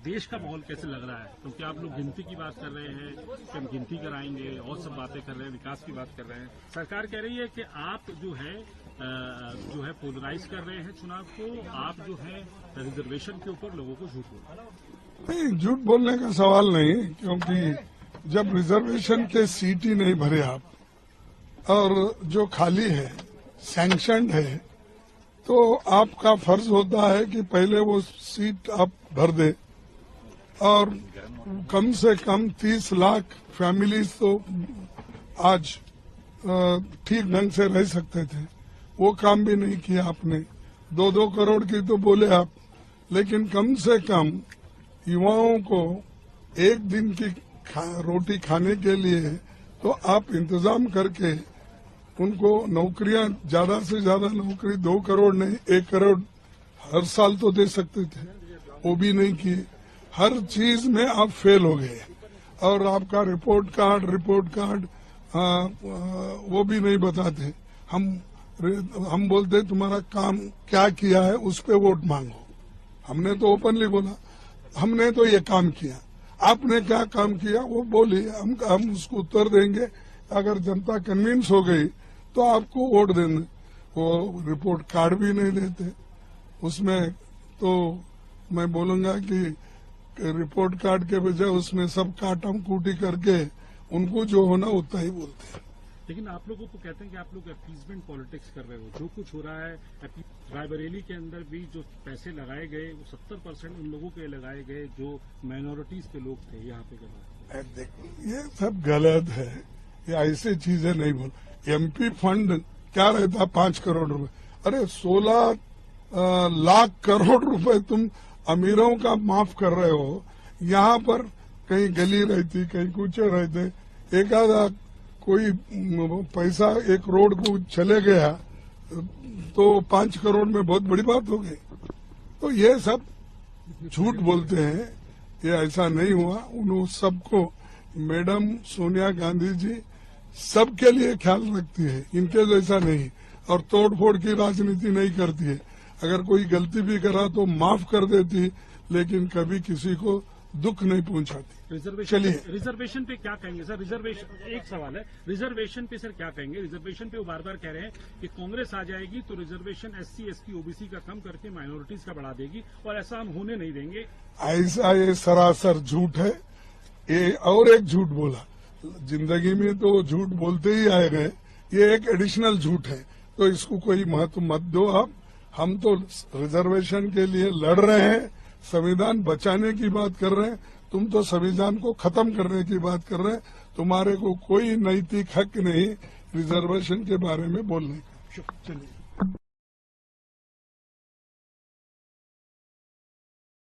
देश का माहौल कैसे लग रहा है? क्योंकि आप लोग गिनती की बात कर रहे हैं कि हम गिनती कराएंगे और सब बातें कर रहे हैं, विकास की बात कर रहे हैं। सरकार कह रही है कि आप जो है पोलराइज कर रहे हैं चुनाव को, आप जो है रिजर्वेशन के ऊपर लोगों को झूठ बोल रहे हैं। नहीं, झूठ बोलने का सवाल नहीं, क्योंकि जब रिजर्वेशन के सीट ही नहीं भरे आप और जो खाली है सैंक्शनड है, तो आपका फर्ज होता है कि पहले वो सीट आप भर दे और कम से कम 30 लाख फैमिलीज तो आज ठीक ढंग से रह सकते थे। वो काम भी नहीं किया आपने। 2-2 करोड़ की तो बोले आप, लेकिन कम से कम युवाओं को एक दिन की रोटी खाने के लिए तो आप इंतजाम करके उनको नौकरियां, ज्यादा से ज्यादा नौकरी 2 करोड़ नहीं 1 करोड़ हर साल तो दे सकते थे, वो भी नहीं किए। हर चीज में आप फेल हो गए और आपका रिपोर्ट कार्ड वो भी नहीं बताते। हम बोलते तुम्हारा काम क्या किया है उस पे वोट मांगो। हमने तो ओपनली बोला हमने तो ये काम किया, आपने क्या काम किया वो बोलिए, हम उसको उत्तर देंगे। अगर जनता कन्विंस हो गई तो आपको वोट देंगे। वो रिपोर्ट कार्ड भी नहीं देते उसमें, तो मैं बोलूंगा कि रिपोर्ट कार्ड के बजाय उसमें सब काटम कूटी करके उनको जो होना उतना ही बोलते हैं। लेकिन आप लोगों को कहते हैं कि आप लोग अपीजमेंट पॉलिटिक्स कर रहे हो। जो कुछ हो रहा है रायबरेली के अंदर भी जो पैसे लगाए गए वो 70% उन लोगों के लगाए गए जो माइनॉरिटीज के लोग थे यहाँ पे। देखो ये सब गलत है, ये ऐसी चीजें नहीं बोल। एमपी फंड क्या रहता 5 करोड़ रुपए, अरे 16 लाख करोड़ रुपए तुम अमीरों का माफ कर रहे हो। यहाँ पर कहीं गली रहती, कहीं कुछ रहते, एक आधा कोई पैसा एक रोड को चले गया तो 5 करोड़ में बहुत बड़ी बात हो गई। तो ये सब झूठ बोलते हैं, ये ऐसा नहीं हुआ। उन सबको मैडम सोनिया गांधी जी सबके लिए ख्याल रखती है, इनके जैसा नहीं, और तोड़फोड़ की राजनीति नहीं करती है। अगर कोई गलती भी करा तो माफ कर देती, लेकिन कभी किसी को दुख नहीं पहुंचाती। रिजर्वेशन पे क्या कहेंगे सर? रिजर्वेशन एक सवाल है, रिजर्वेशन पे सर क्या कहेंगे? रिजर्वेशन पे वो बार बार कह रहे हैं कि कांग्रेस आ जाएगी तो रिजर्वेशन SC ST OBC का कम करके माइनॉरिटीज का बढ़ा देगी, और ऐसा हम होने नहीं देंगे। ऐसा ये सरासर झूठ है। ये और एक झूठ बोला, जिंदगी में तो झूठ बोलते ही आए गए, ये एक एडिशनल झूठ है, तो इसको कोई महत्व मत दो आप। हम तो रिजर्वेशन के लिए लड़ रहे हैं, संविधान बचाने की बात कर रहे हैं, तुम तो संविधान को खत्म करने की बात कर रहे हैं। तुम्हारे को कोई नैतिक हक नहीं रिजर्वेशन के बारे में बोलने का। चलिए।